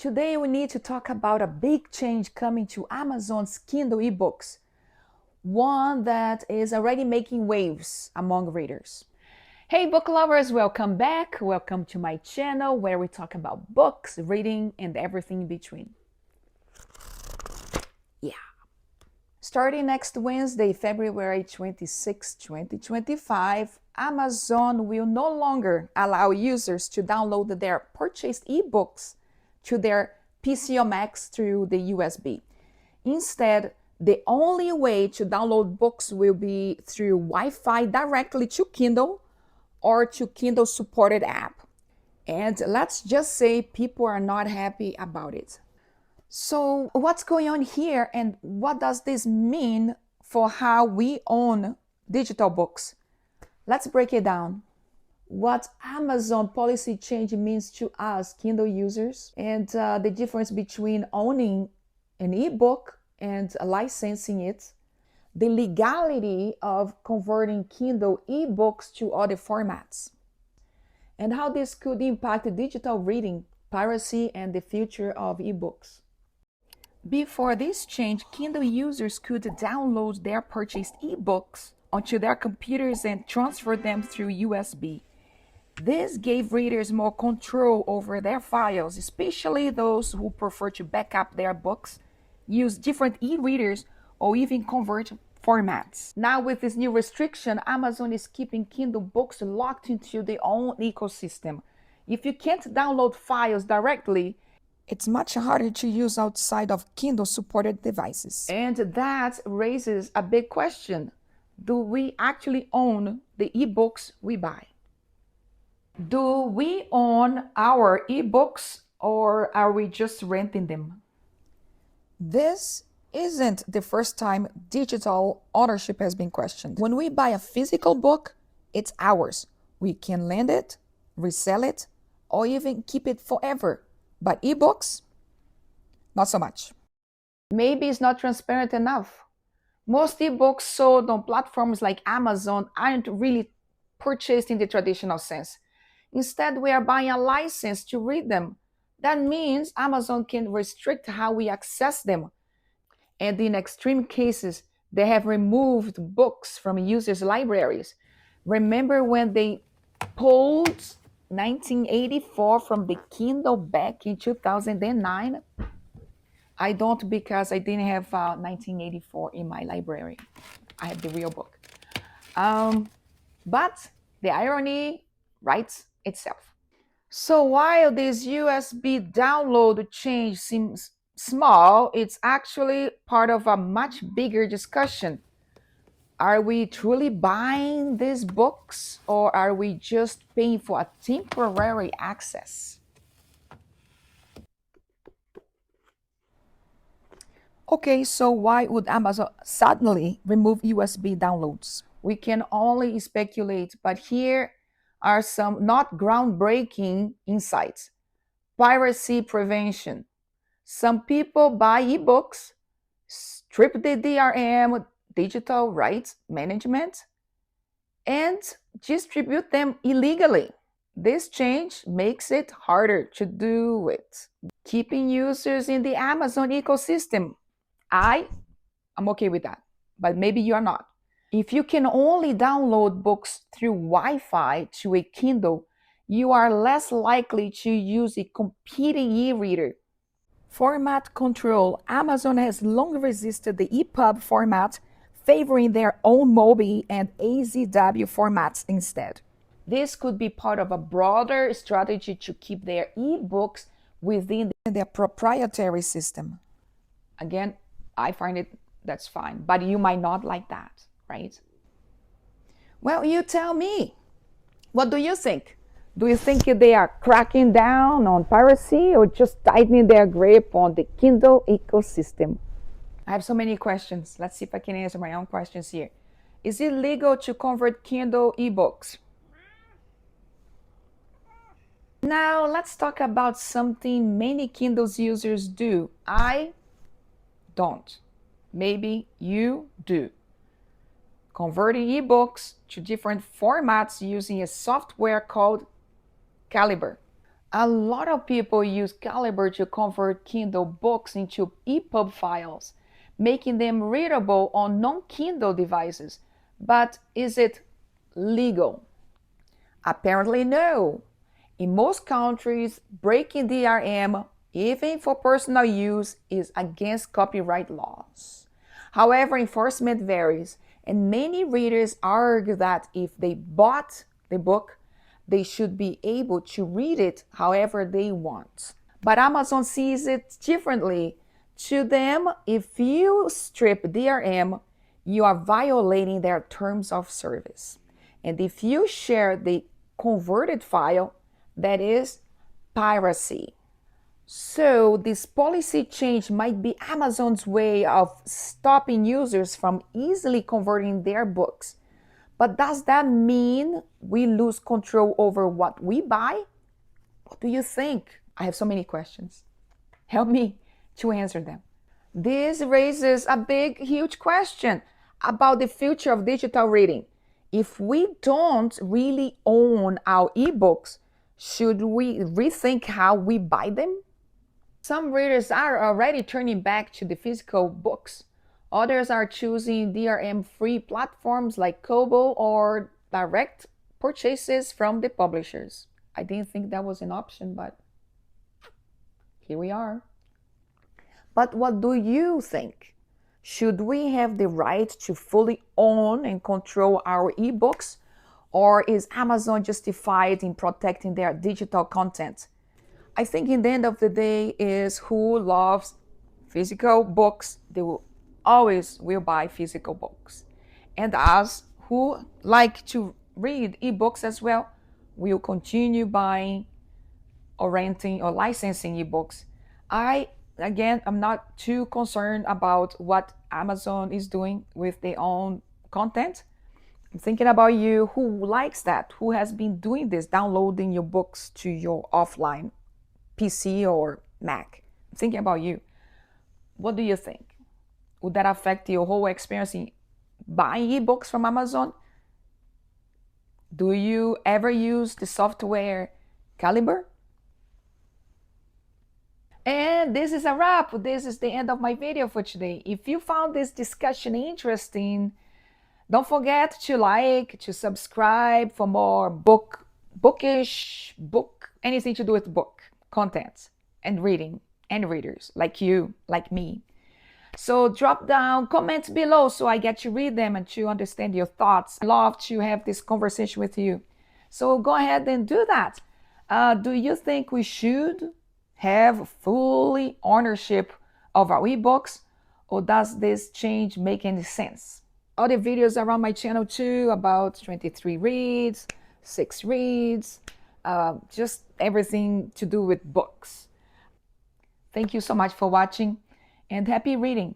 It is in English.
Today we need to talk about a big change coming to Amazon's Kindle ebooks, one that is already making waves among readers. Hey book lovers, welcome back. Welcome to my channel where we talk about books, reading, and everything in between. Yeah. Starting next Wednesday, February 26, 2025, Amazon will no longer allow users to download their purchased ebooks to their PC or Macs through the USB. Instead, the only way to download books will be through Wi-Fi directly to Kindle or to Kindle supported app. And let's just say people are not happy about it. So what's going on here and what does this mean for how we own digital books? Let's break it down. What Amazon policy change means to us Kindle users and the difference between owning an ebook and licensing it, the legality of converting Kindle ebooks to other formats, and how this could impact digital reading, piracy, and the future of ebooks. Before this change, Kindle users could download their purchased ebooks onto their computers and transfer them through USB. This gave readers more control over their files, especially those who prefer to back up their books, use different e-readers, or even convert formats. Now with this new restriction, Amazon is keeping Kindle books locked into their own ecosystem. If you can't download files directly, it's much harder to use outside of Kindle-supported devices. And that raises a big question. Do we actually own the ebooks we buy? Do we own our ebooks or are we just renting them? This isn't the first time digital ownership has been questioned. When we buy a physical book, it's ours. We can lend it, resell it, or even keep it forever. But ebooks, not so much. Maybe it's not transparent enough. Most ebooks sold on platforms like Amazon aren't really purchased in the traditional sense. Instead, we are buying a license to read them. That means Amazon can restrict how we access them. And in extreme cases, they have removed books from users' libraries. Remember when they pulled 1984 from the Kindle back in 2009? I don't, because I didn't have 1984 in my library. I have the real book. But the irony writes itself. So while this USB download change seems small, it's actually part of a much bigger discussion. Are we truly buying these books or are we just paying for a temporary access? Okay, so why would Amazon suddenly remove USB downloads? We can only speculate, but here are some not groundbreaking insights. Piracy prevention. Some people buy ebooks, strip the DRM, digital rights management, and distribute them illegally. This change makes it harder to do it. Keeping users in the Amazon ecosystem. I'm okay with that, but maybe you're not. If you can only download books through Wi-Fi to a Kindle, you are less likely to use a competing e-reader. Format control. Amazon has long resisted the EPUB format, favoring their own MOBI and AZW formats instead. This could be part of a broader strategy to keep their ebooks within their proprietary system. Again, I find it that's fine, but you might not like that, right? Well, you tell me. What do you think? Do you think they are cracking down on piracy or just tightening their grip on the Kindle ecosystem? I have so many questions. Let's see if I can answer my own questions here. Is it legal to convert Kindle ebooks? Now, let's talk about something many Kindle's users do. I don't. Maybe you do. Converting ebooks to different formats using a software called Caliber. A lot of people use Calibre to convert Kindle books into EPUB files, making them readable on non-Kindle devices. But is it legal? Apparently, no. In most countries, breaking DRM, even for personal use, is against copyright laws. However, enforcement varies, and many readers argue that if they bought the book, they should be able to read it however they want. But Amazon sees it differently. To them, if you strip DRM, you are violating their terms of service. And if you share the converted file, that is piracy. So, this policy change might be Amazon's way of stopping users from easily converting their books. But does that mean we lose control over what we buy? What do you think? I have so many questions. Help me to answer them. This raises a big, huge question about the future of digital reading. If we don't really own our ebooks, should we rethink how we buy them? Some readers are already turning back to the physical books. Others are choosing DRM-free platforms like Kobo or direct purchases from the publishers. I didn't think that was an option, but here we are. But what do you think? Should we have the right to fully own and control our ebooks? Or is Amazon justified in protecting their digital content? I think in the end of the day is who loves physical books, they will always will buy physical books. And us who like to read ebooks as well, will continue buying or renting or licensing ebooks. I'm not too concerned about what Amazon is doing with their own content. I'm thinking about you who likes that, who has been doing this, downloading your books to your offline PC or Mac. I'm thinking about you. What do you think? Would that affect your whole experience in buying ebooks from Amazon? Do you ever use the software Calibre? And this is a wrap. This is the end of my video for today. If you found this discussion interesting, don't forget to like, to subscribe for more anything to do with book content and reading and readers like you, like me. So drop down comments below so I get to read them and to understand your thoughts. I love to have this conversation with you. So go ahead and do that. Do you think we should have fully ownership of our ebooks, or does this change make any sense? Other videos around my channel too about 23 reads, 6 reads, just everything to do with books. Thank you so much for watching and happy reading.